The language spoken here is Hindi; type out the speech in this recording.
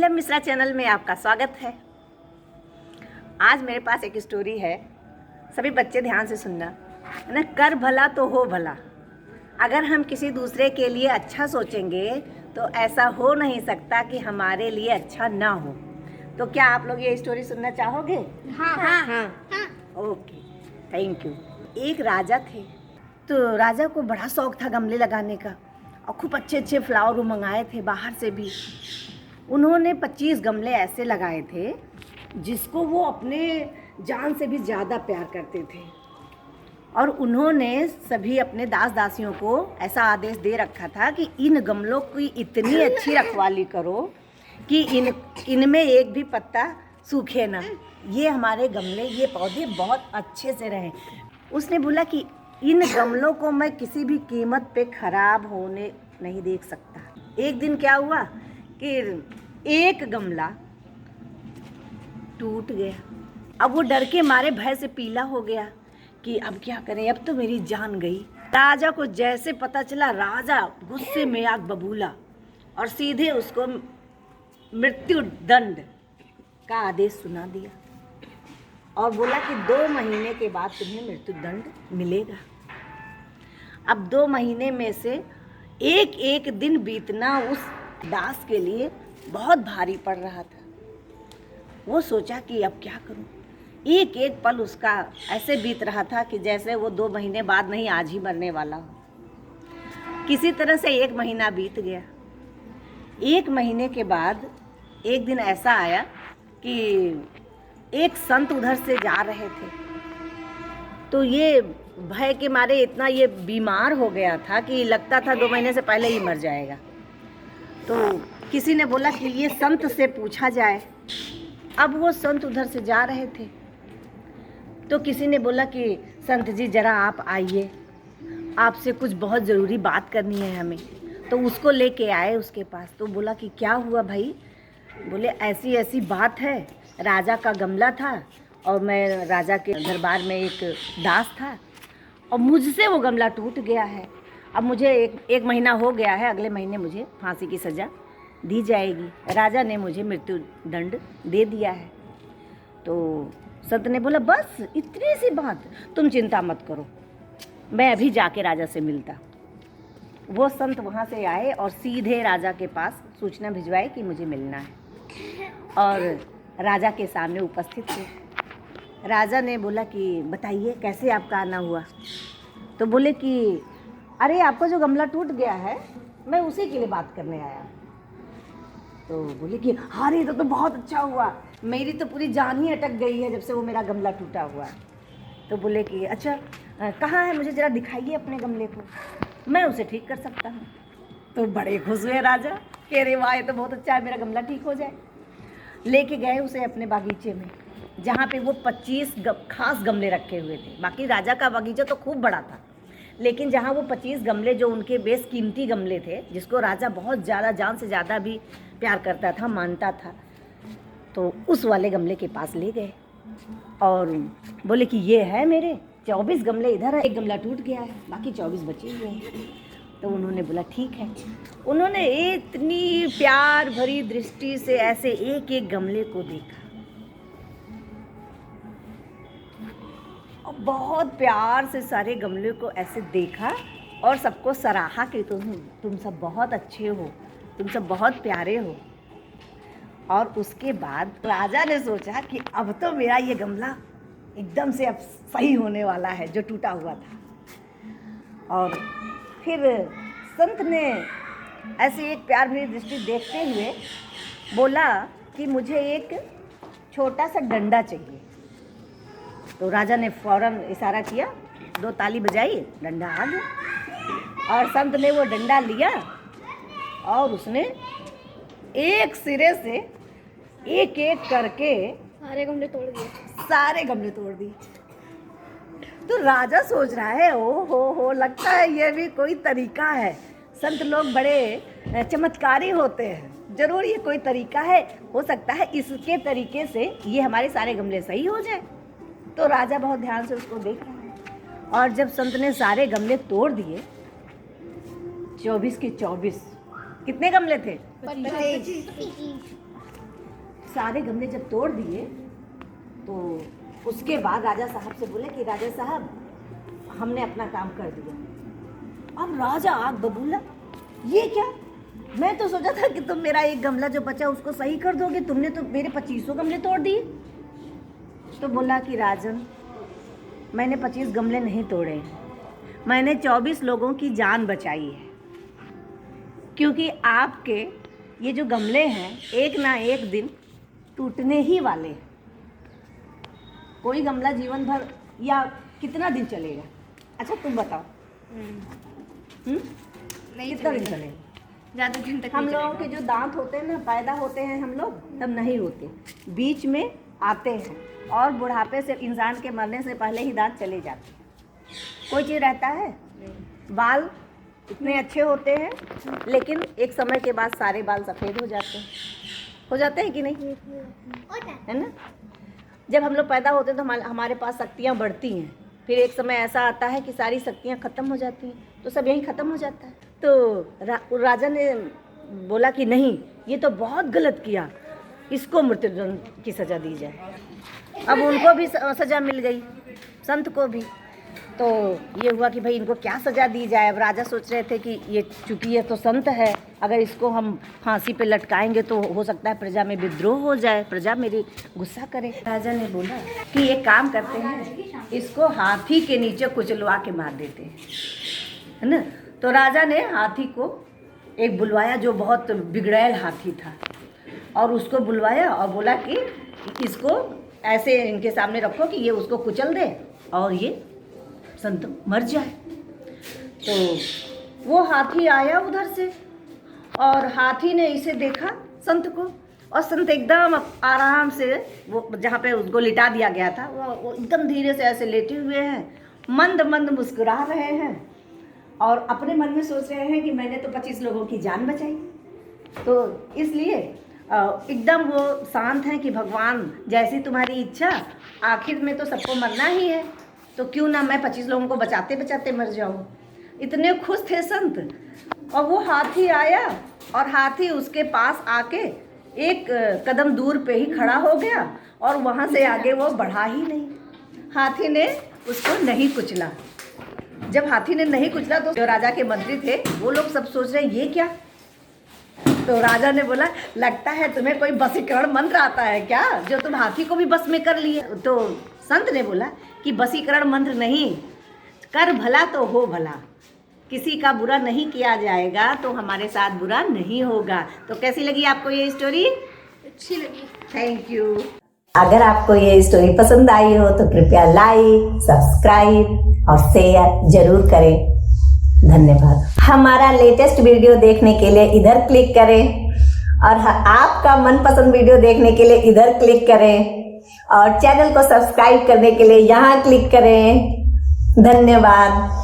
नीलम मिश्रा चैनल में आपका स्वागत है। आज मेरे पास एक स्टोरी है, सभी बच्चे ध्यान से सुनना है ना। कर भला तो हो भला। अगर हम किसी दूसरे के लिए अच्छा सोचेंगे तो ऐसा हो नहीं सकता कि हमारे लिए अच्छा ना हो। तो क्या आप लोग ये स्टोरी सुनना चाहोगे? हाँ हाँ हाँ। Okay, thank you. एक राजा थे, तो राजा को बड़ा शौक था गमले लगाने का और खूब अच्छे अच्छे फ्लावर मंगाए थे बाहर से भी। उन्होंने 25 गमले ऐसे लगाए थे जिसको वो अपने जान से भी ज़्यादा प्यार करते थे। और उन्होंने सभी अपने दास दासियों को ऐसा आदेश दे रखा था कि इन गमलों की इतनी अच्छी रखवाली करो कि इनमें एक भी पत्ता सूखे ना। ये हमारे गमले, ये पौधे बहुत अच्छे से रहें। उसने बोला कि इन गमलों को मैं किसी भी कीमत पे ख़राब होने नहीं देख सकता। एक दिन क्या हुआ कि एक गमला टूट गया। अब वो डर के मारे भय से पीला हो गया कि अब क्या करें, अब तो मेरी जान गई। राजा को जैसे पता चला, राजा गुस्से में आग बबूला और सीधे उसको मृत्यु दंड का आदेश सुना दिया और बोला कि 2 महीने के बाद तुम्हें मृत्यु दंड मिलेगा। अब 2 महीने में से एक एक दिन बीतना उस दास के लिए बहुत भारी पड़ रहा था। वो सोचा कि अब क्या करूं। एक एक पल उसका ऐसे बीत रहा था कि जैसे वो 2 महीने बाद नहीं, आज ही मरने वाला हो। किसी तरह से 1 महीना बीत गया। 1 महीने के बाद एक दिन ऐसा आया कि एक संत उधर से जा रहे थे, तो ये भय के मारे इतना ये बीमार हो गया था कि लगता था 2 महीने से पहले ही मर जाएगा। तो किसी ने बोला कि ये संत से पूछा जाए। अब वो संत उधर से जा रहे थे, तो किसी ने बोला कि संत जी ज़रा आप आइए, आपसे कुछ बहुत ज़रूरी बात करनी है हमें। तो उसको लेके आए उसके पास। तो बोला कि क्या हुआ भाई? बोले ऐसी ऐसी बात है, राजा का गमला था और मैं राजा के दरबार में एक दास था और मुझसे वो गमला टूट गया है। अब मुझे एक महीना हो गया है, अगले महीने मुझे फांसी की सज़ा दी जाएगी। राजा ने मुझे मृत्यु दंड दे दिया है। तो संत ने बोला बस इतनी सी बात, तुम चिंता मत करो, मैं अभी जाके राजा से मिलता। वो संत वहाँ से आए और सीधे राजा के पास सूचना भिजवाई कि मुझे मिलना है और राजा के सामने उपस्थित थे। राजा ने बोला कि बताइए कैसे आपका आना हुआ? तो बोले कि अरे आपका जो गमला टूट गया है, मैं उसी के लिए बात करने आया। तो बोले कि अरे तो बहुत अच्छा हुआ, मेरी तो पूरी जान ही अटक गई है जब से वो मेरा गमला टूटा हुआ। तो बोले कि अच्छा कहाँ है, मुझे ज़रा दिखाइए अपने गमले को, मैं उसे ठीक कर सकता हूँ। तो बड़े खुश हुए राजा, कह रहे वाह ये तो बहुत अच्छा है, मेरा गमला ठीक हो जाए। लेके गए उसे अपने बागीचे में, जहाँ पे वो 25 खास गमले रखे हुए थे। बाकी राजा का बागीचा तो खूब बड़ा था, लेकिन जहाँ वो 25 गमले जो उनके बेशकीमती गमले थे, जिसको राजा बहुत ज़्यादा, जान से ज़्यादा भी प्यार करता था, मानता था, तो उस वाले गमले के पास ले गए और बोले कि ये है मेरे 24 गमले इधर है, एक गमला टूट गया है, बाकी 24 बचे हुए हैं। तो उन्होंने बोला ठीक है। उन्होंने इतनी प्यार भरी दृष्टि से ऐसे एक एक गमले को देखा और बहुत प्यार से सारे गमले को ऐसे देखा और सबको सराहा कि तुम सब बहुत अच्छे हो, तुम सब बहुत प्यारे हो। और उसके बाद राजा ने सोचा कि अब तो मेरा ये गमला एकदम से अब सही होने वाला है जो टूटा हुआ था। और फिर संत ने ऐसे एक प्यार भरी दृष्टि देखते हुए बोला कि मुझे एक छोटा सा डंडा चाहिए। तो राजा ने फौरन इशारा किया, 2 ताली बजाई, डंडा आ गया। और संत ने वो डंडा लिया और उसने एक सिरे से एक एक करके सारे गमले तोड़ दिए। तो राजा सोच रहा है ओ हो लगता है ये भी कोई तरीका है। संत लोग बड़े चमत्कारी होते हैं, जरूर ये कोई तरीका है, हो सकता है इसके तरीके से ये हमारे सारे गमले सही हो जाए। तो राजा बहुत ध्यान से उसको देख रहा है और जब संत ने सारे गमले तोड़ दिए, 24 के 24, कितने गमले थे? सारे गमले जब तोड़ दिए तो उसके बाद राजा साहब से बोले कि राजा साहब हमने अपना काम कर दिया। अब राजा आग बबूला, ये क्या, मैं तो सोचा था कि तुम मेरा एक गमला जो बचा उसको सही कर दोगे, तुमने तो मेरे 25 गमले तोड़ दिए। तो बोला कि राजन, मैंने 25 गमले नहीं तोड़े, मैंने 24 लोगों की जान बचाई है, क्योंकि आपके ये जो गमले हैं एक ना एक दिन टूटने ही वाले हैं। कोई गमला जीवन भर या कितना दिन चलेगा? अच्छा तुम बताओ, नहीं कितना दिन चलेगा? ज़्यादा दिन तक हम नहीं लोगों के जो दांत होते हैं ना, पैदा होते हैं हम लोग तब नहीं होते, बीच में आते हैं, और बुढ़ापे से इंसान के मरने से पहले ही दांत चले जाते हैं। कोई चीज़ रहता है, बाल इतने अच्छे होते हैं लेकिन एक समय के बाद सारे बाल सफ़ेद हो जाते हैं कि नहीं, है ना? जब हम लोग पैदा होते हैं तो हमारे पास शक्तियाँ बढ़ती हैं, फिर एक समय ऐसा आता है कि सारी शक्तियाँ ख़त्म हो जाती हैं, तो सब यहीं ख़त्म हो जाता है। तो राजा ने बोला कि नहीं, ये तो बहुत गलत किया, इसको मृत्युदंड की सज़ा दी जाए। अब उनको भी सज़ा मिल गई, संत को भी। तो ये हुआ कि भाई इनको क्या सज़ा दी जाए। अब राजा सोच रहे थे कि ये चूँकि ये तो संत है, अगर इसको हम फांसी पे लटकाएंगे तो हो सकता है प्रजा में विद्रोह हो जाए, प्रजा मेरी गुस्सा करे। राजा ने बोला कि एक काम करते हैं, इसको हाथी के नीचे कुचलवा के मार देते हैं, है ना? तो राजा ने हाथी को एक बुलवाया जो बहुत बिगड़ैल हाथी था, और उसको बुलवाया और बोला कि इसको ऐसे इनके सामने रखो कि ये उसको कुचल दे और ये संत मर जाए। तो वो हाथी आया उधर से, और हाथी ने इसे देखा संत को, और संत एकदम आराम से वो जहाँ पे उसको लिटा दिया गया था वो एकदम धीरे से ऐसे लेटे हुए हैं, मंद मंद मुस्कुरा रहे हैं, और अपने मन में सोच रहे हैं कि मैंने तो 25 लोगों की जान बचाई। तो इसलिए एकदम वो शांत हैं कि भगवान जैसी तुम्हारी इच्छा, आखिर में तो सबको मरना ही है, तो क्यों ना मैं 25 लोगों को बचाते बचाते मर जाऊँ। इतने खुश थे संत। और वो हाथी आया और हाथी उसके पास आके एक कदम दूर पे ही खड़ा हो गया, और वहाँ से आगे वो बढ़ा ही नहीं। हाथी ने उसको नहीं कुचला। जब हाथी ने नहीं कुचला तो जो राजा के मंत्री थे वो लोग सब सोच रहे हैं ये क्या। तो राजा ने बोला, लगता है तुम्हें कोई बसीकरण मंत्र आता है क्या, जो तुम हाथी को भी बस में कर लिए। तो संत ने बोला कि बसीकरण मंत्र नहीं, कर भला तो हो भला, किसी का बुरा नहीं किया जाएगा तो हमारे साथ बुरा नहीं होगा। तो कैसी लगी आपको ये स्टोरी? अच्छी लगी। Thank you. अगर आपको ये स्टोरी पसंद आई हो तो कृपया लाइक, सब्सक्राइब और शेयर जरूर करें। धन्यवाद। हमारा लेटेस्ट वीडियो देखने के लिए इधर क्लिक करें, और आपका मनपसंद वीडियो देखने के लिए इधर क्लिक करें, और चैनल को सब्सक्राइब करने के लिए यहाँ क्लिक करें। धन्यवाद।